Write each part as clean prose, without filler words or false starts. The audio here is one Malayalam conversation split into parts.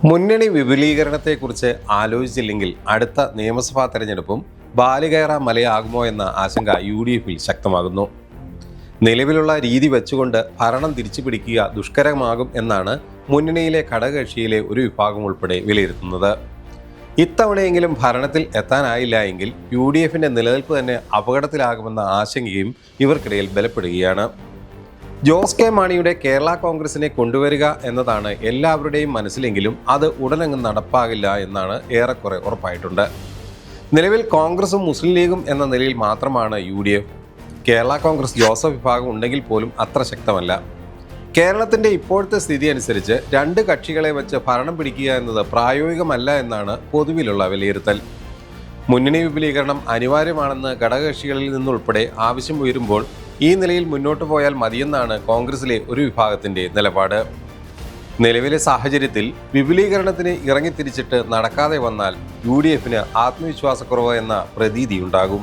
മുന്നണി വിപുലീകരണത്തെക്കുറിച്ച് ആലോചിച്ചില്ലെങ്കിൽ അടുത്ത നിയമസഭാ തെരഞ്ഞെടുപ്പും ബാലികേറ മലയാകുമോ എന്ന ആശങ്ക UDFിൽ ശക്തമാകുന്നു. നിലവിലുള്ള രീതി വെച്ചുകൊണ്ട് ഭരണം തിരിച്ചുപിടിക്കുക ദുഷ്കരമാകും എന്നാണ് മുന്നണിയിലെ ഘടകകക്ഷിയിലെ ഒരു വിഭാഗം ഉൾപ്പെടെ വിലയിരുത്തുന്നത്. ഇത്തവണയെങ്കിലും ഭരണത്തിൽ എത്താനായില്ല എങ്കിൽ UDFിൻ്റെ നിലനിൽപ്പ് തന്നെ അപകടത്തിലാകുമെന്ന ആശങ്കയും ഇവർക്കിടയിൽ ബലപ്പെടുകയാണ്. ജോസ് കെ മാണിയുടെ കേരള കോൺഗ്രസിനെ കൊണ്ടുവരിക എന്നതാണ് എല്ലാവരുടെയും മനസ്സിലെങ്കിലും അത് ഉടനങ്ങ് നടപ്പാകില്ല എന്നാണ് ഏറെക്കുറെ ഉറപ്പായിട്ടുണ്ട്. നിലവിൽ കോൺഗ്രസും മുസ്ലിം ലീഗും എന്ന നിലയിൽ മാത്രമാണ് UDF. കേരള കോൺഗ്രസ് ജോസഫ് വിഭാഗം ഉണ്ടെങ്കിൽ പോലും അത്ര ശക്തമല്ല. കേരളത്തിൻ്റെ ഇപ്പോഴത്തെ സ്ഥിതി അനുസരിച്ച് രണ്ട് കക്ഷികളെ വെച്ച് ഭരണം പിടിക്കുക എന്നത് പ്രായോഗികമല്ല എന്നാണ് പൊതുവിലുള്ള വിലയിരുത്തൽ. മുന്നണി വിപുലീകരണം അനിവാര്യമാണെന്ന് ഘടകകക്ഷികളിൽ നിന്നുൾപ്പെടെ ആവശ്യം ഉയരുമ്പോൾ ഈ നിലയിൽ മുന്നോട്ട് പോയാൽ മതിയെന്നാണ് കോൺഗ്രസിലെ ഒരു വിഭാഗത്തിൻ്റെ നിലപാട്. നിലവിലെ സാഹചര്യത്തിൽ വിപുലീകരണത്തിന് ഇറങ്ങിത്തിരിച്ചിട്ട് നടക്കാതെ വന്നാൽ UDFിന് ആത്മവിശ്വാസക്കുറവ് എന്ന പ്രതീതിയുണ്ടാകും.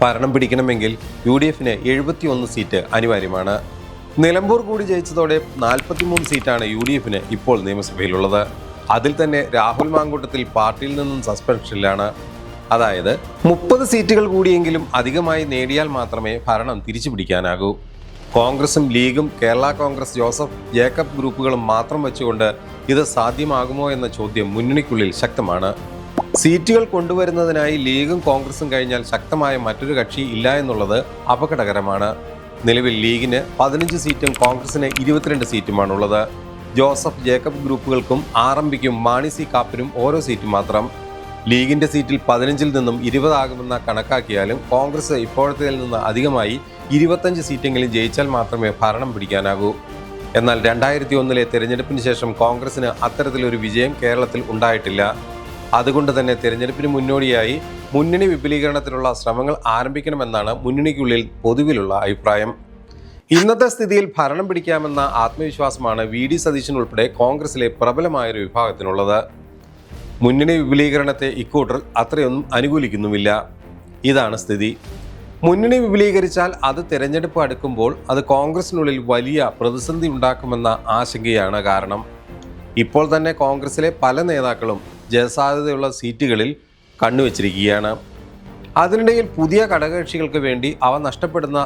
ഭരണം പിടിക്കണമെങ്കിൽ UDFിന് 71 സീറ്റ് അനിവാര്യമാണ്. നിലമ്പൂർ കൂടി ജയിച്ചതോടെ 43 സീറ്റാണ് UDFിന് ഇപ്പോൾ നിയമസഭയിലുള്ളത്. അതിൽ തന്നെ രാഹുൽ മാങ്കൂട്ടത്തിൽ പാർട്ടിയിൽ നിന്നും സസ്പെൻഷനിലാണ്. അതായത് 30 സീറ്റുകൾ കൂടിയെങ്കിലും അധികമായി നേടിയാൽ മാത്രമേ ഭരണം തിരിച്ചു പിടിക്കാനാകൂ. കോൺഗ്രസും ലീഗും കേരള കോൺഗ്രസ് ജോസഫ് ജേക്കബ് ഗ്രൂപ്പുകളും മാത്രം വെച്ചുകൊണ്ട് ഇത് സാധ്യമാകുമോ എന്ന ചോദ്യം മുന്നണിക്കുള്ളിൽ ശക്തമാണ്. സീറ്റുകൾ കൊണ്ടുവരുന്നതിനായി ലീഗും കോൺഗ്രസും കഴിഞ്ഞാൽ ശക്തമായ മറ്റൊരു കക്ഷി ഇല്ല എന്നുള്ളത് അപകടകരമാണ്. നിലവിൽ ലീഗിന് 15 സീറ്റും കോൺഗ്രസിന് 22 സീറ്റുമാണുള്ളത്. ജോസഫ് ജേക്കബ് ഗ്രൂപ്പുകൾക്കും RMPക്കും മാണി സി കാപ്പനും ഓരോ സീറ്റും മാത്രം. ലീഗിൻ്റെ സീറ്റിൽ 15-ൽ നിന്നും 20 ആകുമെന്ന കണക്കാക്കിയാലും കോൺഗ്രസ് ഇപ്പോഴത്തേതിൽ നിന്ന് അധികമായി 25 സീറ്റെങ്കിലും ജയിച്ചാൽ മാത്രമേ ഭരണം പിടിക്കാനാകൂ. എന്നാൽ 2001-ലെ തെരഞ്ഞെടുപ്പിന് ശേഷം കോൺഗ്രസിന് അത്തരത്തിലൊരു വിജയം കേരളത്തിൽ ഉണ്ടായിട്ടില്ല. അതുകൊണ്ട് തന്നെ തെരഞ്ഞെടുപ്പിന് മുന്നോടിയായി മുന്നണി വിപുലീകരണത്തിനുള്ള ശ്രമങ്ങൾ ആരംഭിക്കണമെന്നാണ് മുന്നണിക്കുള്ളിൽ പൊതുവിലുള്ള അഭിപ്രായം. ഇന്നത്തെ സ്ഥിതിയിൽ ഭരണം പിടിക്കാമെന്ന ആത്മവിശ്വാസമാണ് VD സതീശൻ ഉൾപ്പെടെ കോൺഗ്രസിലെ പ്രബലമായൊരു വിഭാഗത്തിനുള്ളത്. മുന്നണി വിപുലീകരണത്തെ ഇക്കൂട്ടർ അത്രയൊന്നും അനുകൂലിക്കുന്നുമില്ല. ഇതാണ് സ്ഥിതി. മുന്നണി വിപുലീകരിച്ചാൽ അത് തെരഞ്ഞെടുപ്പ് അടുക്കുമ്പോൾ അത് കോൺഗ്രസിനുള്ളിൽ വലിയ പ്രതിസന്ധി ഉണ്ടാക്കുമെന്ന ആശങ്കയാണ് കാരണം. ഇപ്പോൾ തന്നെ കോൺഗ്രസിലെ പല നേതാക്കളും ജയസാധ്യതയുള്ള സീറ്റുകളിൽ കണ്ണുവച്ചിരിക്കുകയാണ്. അതിനിടയിൽ പുതിയ ഘടകകക്ഷികൾക്ക് വേണ്ടി അവ നഷ്ടപ്പെടുന്ന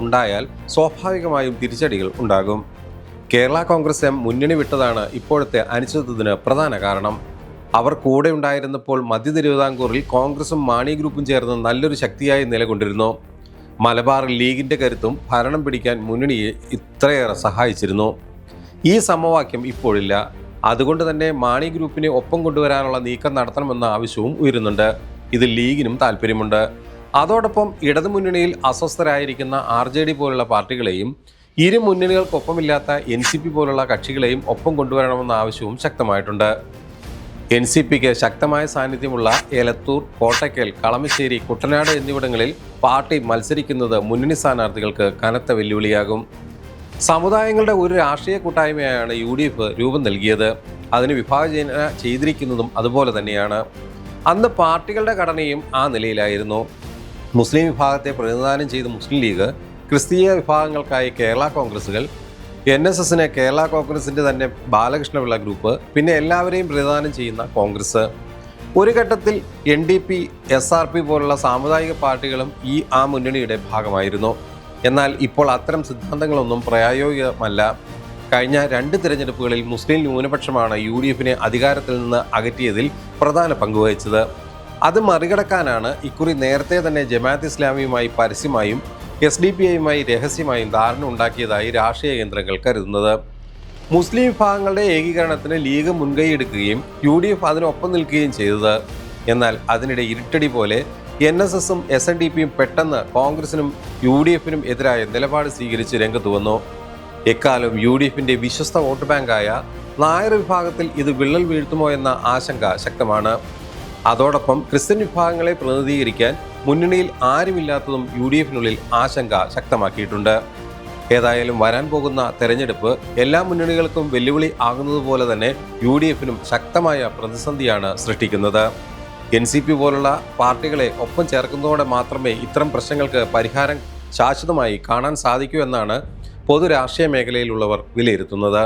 ഉണ്ടായാൽ സ്വാഭാവികമായും തിരിച്ചടികൾ ഉണ്ടാകും. കേരള കോൺഗ്രസ് മുന്നണി വിട്ടതാണ് ഇപ്പോഴത്തെ അനിശ്ചിതത്വത്തിന് പ്രധാന കാരണം. അവർ കൂടെ ഉണ്ടായിരുന്നപ്പോൾ മധ്യ തിരുവിതാംകൂറിൽ കോൺഗ്രസും മാണി ഗ്രൂപ്പും ചേർന്ന് നല്ലൊരു ശക്തിയായി നിലകൊണ്ടിരുന്നു. മലബാറിൽ ലീഗിൻ്റെ കരുത്തും ഭരണം പിടിക്കാൻ മുന്നണിയെ ഇത്രയേറെ സഹായിച്ചിരുന്നു. ഈ സമവാക്യം ഇപ്പോഴില്ല. അതുകൊണ്ട് തന്നെ മാണി ഗ്രൂപ്പിനെ ഒപ്പം കൊണ്ടുവരാനുള്ള നീക്കം നടത്തണമെന്ന ആവശ്യവും ഉയരുന്നുണ്ട്. ഇതിൽ ലീഗിനും താല്പര്യമുണ്ട്. അതോടൊപ്പം ഇടതുമുന്നണിയിൽ അസ്വസ്ഥരായിരിക്കുന്ന RJD പോലുള്ള പാർട്ടികളെയും ഇരു മുന്നണികൾക്കൊപ്പമില്ലാത്ത NCP പോലുള്ള കക്ഷികളെയും ഒപ്പം കൊണ്ടുവരണമെന്ന ആവശ്യവും ശക്തമായിട്ടുണ്ട്. NCPക്ക് ശക്തമായ സാന്നിധ്യമുള്ള എലത്തൂർ, കോട്ടയ്ക്കൽ, കളമശ്ശേരി, കുട്ടനാട് എന്നിവിടങ്ങളിൽ പാർട്ടി മത്സരിക്കുന്നത് മുന്നണി സ്ഥാനാർത്ഥികൾക്ക് കനത്ത വെല്ലുവിളിയാകും. സമുദായങ്ങളുടെ ഒരു രാഷ്ട്രീയ കൂട്ടായ്മയാണ് UDF രൂപം നൽകിയത്. അതിന് വിഭാജന ചെയ്തിരിക്കുന്നതും അതുപോലെ തന്നെയാണ്. അന്ന് പാർട്ടികളുടെ ഘടനയും ആ നിലയിലായിരുന്നു. മുസ്ലിം വിഭാഗത്തെ പ്രതിനിധാനം ചെയ്ത മുസ്ലിം ലീഗ്, ക്രിസ്തീയ വിഭാഗങ്ങൾക്കായി കേരള കോൺഗ്രസുകൾ, NSSന് കേരള കോൺഗ്രസിൻ്റെ തന്നെ ബാലകൃഷ്ണപിള്ള ഗ്രൂപ്പ്, പിന്നെ എല്ലാവരെയും പ്രതിനിധാനം ചെയ്യുന്ന കോൺഗ്രസ്. ഒരു ഘട്ടത്തിൽ NDP, SRP പോലുള്ള സാമുദായിക പാർട്ടികളും ആ മുന്നണിയുടെ ഭാഗമായിരുന്നു. എന്നാൽ ഇപ്പോൾ അത്തരം സിദ്ധാന്തങ്ങളൊന്നും പ്രായോഗികമല്ല. കഴിഞ്ഞ 2 തിരഞ്ഞെടുപ്പുകളിൽ മുസ്ലിം ന്യൂനപക്ഷമാണ് UDFിനെ അധികാരത്തിൽ നിന്ന് അകറ്റിയതിൽ പ്രധാന പങ്കുവഹിച്ചത്. അത് മറികടക്കാനാണ് ഇക്കുറി നേരത്തെ തന്നെ ജമാഅത്ത് ഇസ്ലാമിയുമായി പരസ്യമായും SDPIയുമായി രഹസ്യമായും ധാരണ ഉണ്ടാക്കിയതായി രാഷ്ട്രീയ കേന്ദ്രങ്ങൾ കരുതുന്നത്. മുസ്ലിം വിഭാഗങ്ങളുടെ ഏകീകരണത്തിന് ലീഗ് മുൻകൈയെടുക്കുകയും UDF അതിനൊപ്പം നിൽക്കുകയും ചെയ്തത്. എന്നാൽ അതിനിടെ ഇരുട്ടടി പോലെ NSSും SNDPയും പെട്ടെന്ന് കോൺഗ്രസിനും UDFിനും എതിരായ നിലപാട് സ്വീകരിച്ച് രംഗത്ത് വന്നു. എക്കാലം UDFിൻ്റെ വിശ്വസ്ത വോട്ട് ബാങ്കായ നായർ വിഭാഗത്തിൽ ഇത് വിള്ളൽ വീഴ്ത്തുമോ എന്ന ആശങ്ക ശക്തമാണ്. അതോടൊപ്പം ക്രിസ്ത്യൻ വിഭാഗങ്ങളെ പ്രതിനിധീകരിക്കാൻ മുന്നണിയിൽ ആരുമില്ലാത്തതും UDFിനുള്ളിൽ ആശങ്ക ശക്തമാക്കിയിട്ടുണ്ട്. ഏതായാലും വരാൻ പോകുന്ന തെരഞ്ഞെടുപ്പ് എല്ലാ മുന്നണികൾക്കും വെല്ലുവിളി ആകുന്നതുപോലെ തന്നെ UDFിനും ശക്തമായ പ്രതിസന്ധിയാണ് സൃഷ്ടിക്കുന്നത്. NCP പോലുള്ള പാർട്ടികളെ ഒപ്പം ചേർക്കുന്നതോടെ മാത്രമേ ഇത്തരം പ്രശ്നങ്ങൾക്ക് പരിഹാരം ശാശ്വതമായി കാണാൻ സാധിക്കൂ എന്നാണ് പൊതുരാഷ്ട്രീയ മേഖലയിലുള്ളവർ വിലയിരുത്തുന്നത്.